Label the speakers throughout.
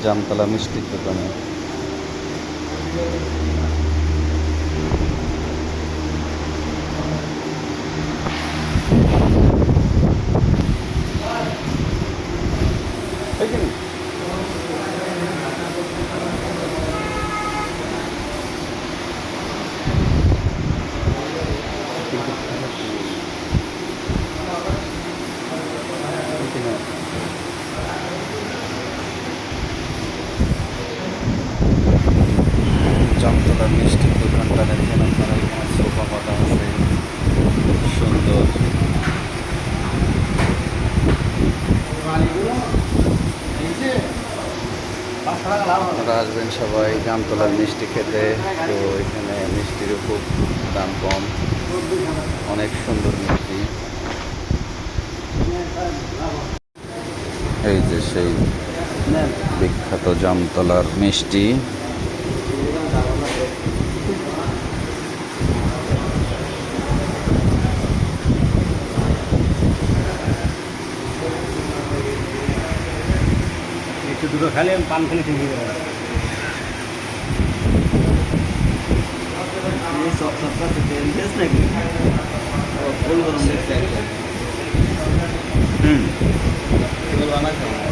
Speaker 1: জামতলা মিষ্টির দোকানে। জামতলার মিষ্টির দোকানটা দেখেন আপনারা, এখানে সোফা পাতা আছে সুন্দর। আপনারা আসবেন সবাই জামতলার মিষ্টি খেতে। তো এখানে মিষ্টিরও খুব দাম কম, অনেক সুন্দর মিষ্টি। এই যে সেই বিখ্যাত জামতলার মিষ্টি।
Speaker 2: একটু দুটো খালি পান খেলে ঠিক হয়ে যাবে।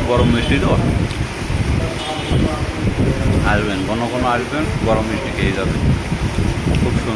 Speaker 1: গরম মিষ্টি তো আসবেন, ঘন ঘন আসবেন, গরম মিষ্টি খেয়ে যাবেন, খুব সুন্দর।